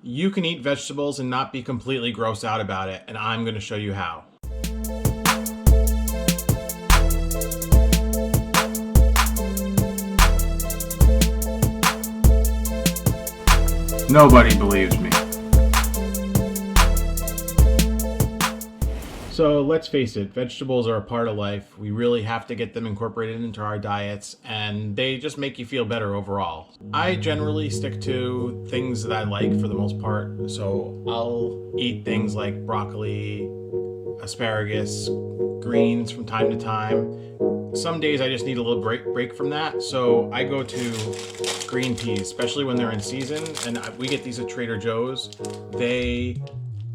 You can eat vegetables and not be completely grossed out about it, and I'm going to show you how. Nobody believes me. So let's face it, vegetables are a part of life. We really have to get them incorporated into our diets, and they just make you feel better overall. I generally stick to things that I like for the most part. So I'll eat things like broccoli, asparagus, greens from time to time. Some days I just need a little break from that. So I go to green peas, especially when they're in season, and we get these at Trader Joe's. They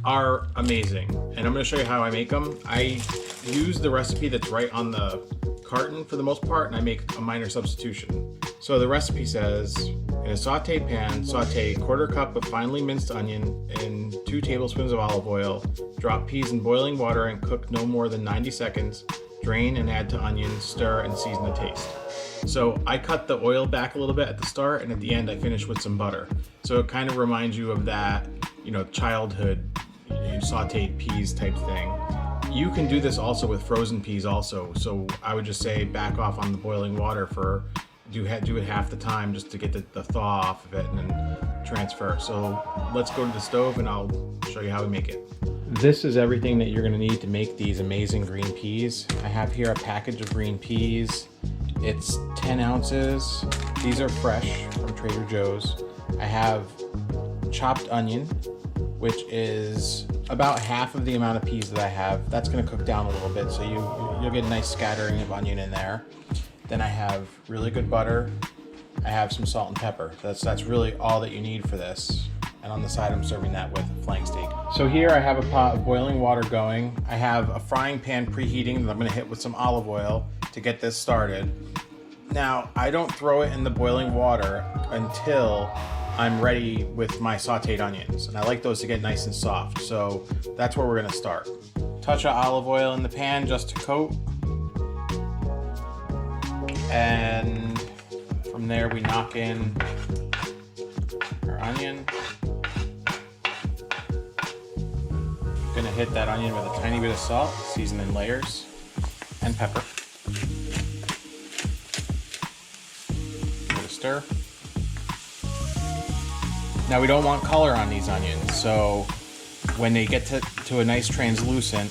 are amazing, and I'm going to show you how I make them. I use the recipe that's right on the carton for the most part, and I make a minor substitution. So the recipe says, in a sauté pan, saute 1/4 cup of finely minced onion in 2 tablespoons of olive oil. Drop peas in boiling water and cook no more than 90 seconds. Drain and add to onion, stir, and season to taste. So I cut the oil back a little bit at the start, and at the end I finish with some butter. So it kind of reminds you of that, childhood sauteed peas type thing. You can do this also with frozen peas also. So I would just say back off on the boiling water for do it half the time just to get the thaw off of it and then transfer. So let's go to the stove and I'll show you how we make it. This is everything that you're going to need to make these amazing green peas. I have here a package of green peas. It's 10 ounces. These are fresh from Trader Joe's. I have chopped onion, which is about half of the amount of peas that I have. That's going to cook down a little bit, so you'll get a nice scattering of onion in there. Then I have really good butter. I have some salt and pepper. That's really all that you need for this. And on the side, I'm serving that with a flank steak. So here I have a pot of boiling water going. I have a frying pan preheating that I'm going to hit with some olive oil to get this started. Now, I don't throw it in the boiling water until I'm ready with my sauteed onions, and I like those to get nice and soft, so that's where we're going to start. Touch of olive oil in the pan just to coat, and from there we knock in our onion. Going to hit that onion with a tiny bit of salt, season in layers, and pepper. Give it a stir. Now we don't want color on these onions, so when they get to a nice translucent,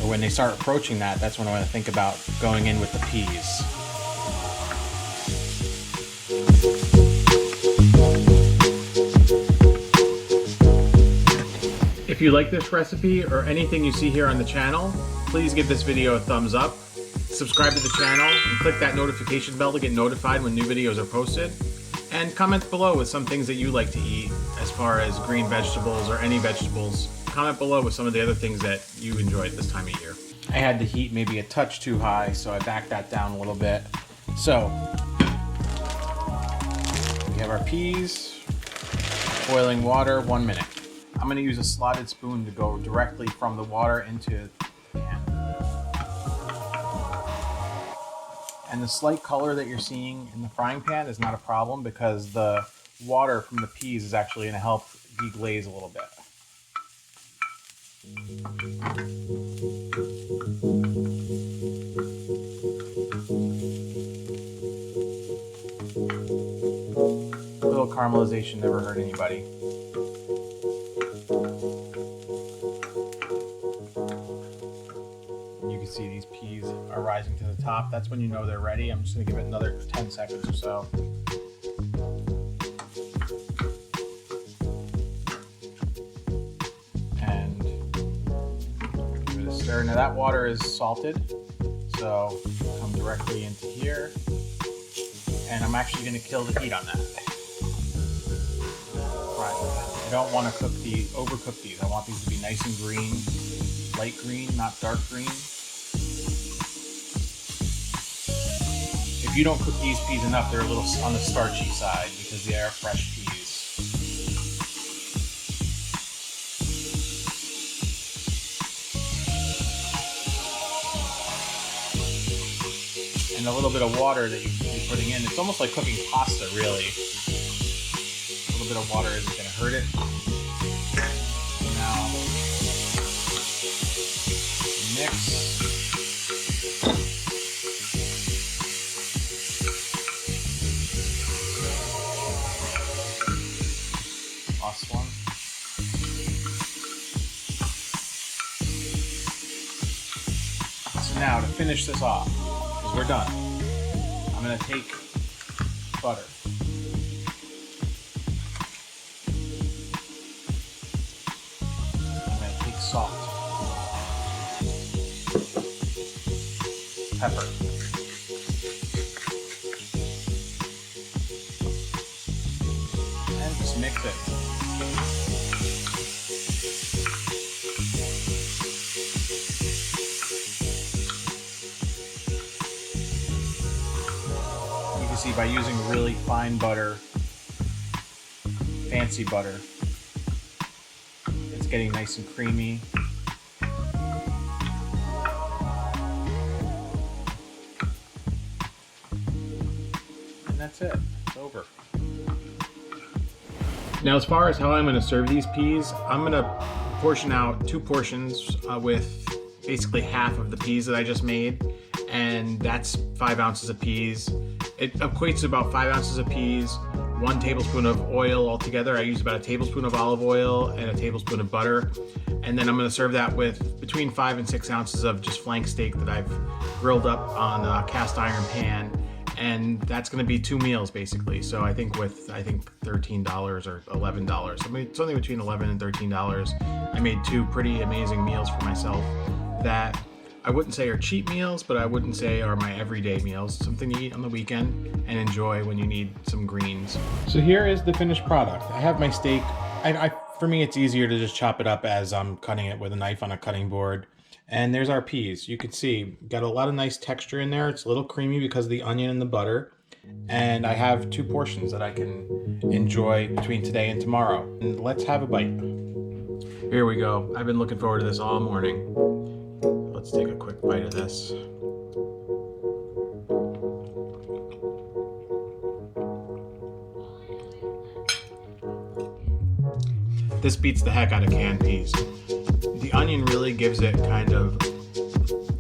or when they start approaching that, that's when I want to think about going in with the peas. If you like this recipe or anything you see here on the channel, please give this video a thumbs up, subscribe to the channel, and click that notification bell to get notified when new videos are posted. And comment below with some things that you like to eat as far as green vegetables or any vegetables. Comment below with some of the other things that you enjoy at this time of year. I had the heat maybe a touch too high, so I backed that down a little bit. So, we have our peas, boiling water, 1 minute. I'm going to use a slotted spoon to go directly from the water into the pan. And the slight color that you're seeing in the frying pan is not a problem because the water from the peas is actually going to help deglaze a little bit. A little caramelization never hurt anybody. See these peas are rising to the top. That's when you know they're ready. I'm just going to give it another 10 seconds or so. And give it a stir. Now that water is salted, so come directly into here. And I'm actually going to kill the heat on that. Right. I don't want to overcook these. I want these to be nice and green, light green, not dark green. If you don't cook these peas enough, they're a little on the starchy side because they are fresh peas. And a little bit of water that you're putting in. It's almost like cooking pasta, really. A little bit of water isn't going to hurt it. Now, mix. Last one. So now to finish this off, because we're done, I'm going to take butter. I'm going to take salt, pepper, and just mix it. See, by using really fine butter, fancy butter, it's getting nice and creamy. And that's it. It's over. Now, as far as how I'm going to serve these peas, I'm going to portion out 2 portions with basically half of the peas that I just made, and that's 5 ounces of peas. It equates to about 5 ounces of peas, 1 tablespoon of oil altogether. I use about a tablespoon of olive oil and a tablespoon of butter. And then I'm going to serve that with between 5 and 6 ounces of just flank steak that I've grilled up on a cast iron pan. And that's going to be 2 meals basically. So I think with $13 or $11, something between $11 and $13, I made 2 pretty amazing meals for myself that I wouldn't say are cheap meals, but I wouldn't say are my everyday meals. Something you eat on the weekend and enjoy when you need some greens. So here is the finished product. I have my steak. For me, it's easier to just chop it up as I'm cutting it with a knife on a cutting board. And there's our peas. You can see, got a lot of nice texture in there. It's a little creamy because of the onion and the butter. And I have 2 portions that I can enjoy between today and tomorrow. And let's have a bite. Here we go. I've been looking forward to this all morning. Let's take a quick bite of this. This beats the heck out of canned peas. The onion really gives it kind of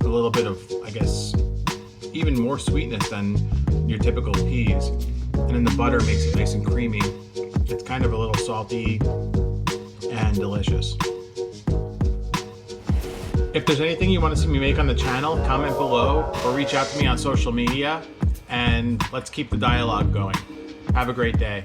a little bit of, I guess, even more sweetness than your typical peas. And then the butter makes it nice and creamy. It's kind of a little salty and delicious. If there's anything you want to see me make on the channel, comment below or reach out to me on social media, and let's keep the dialogue going. Have a great day.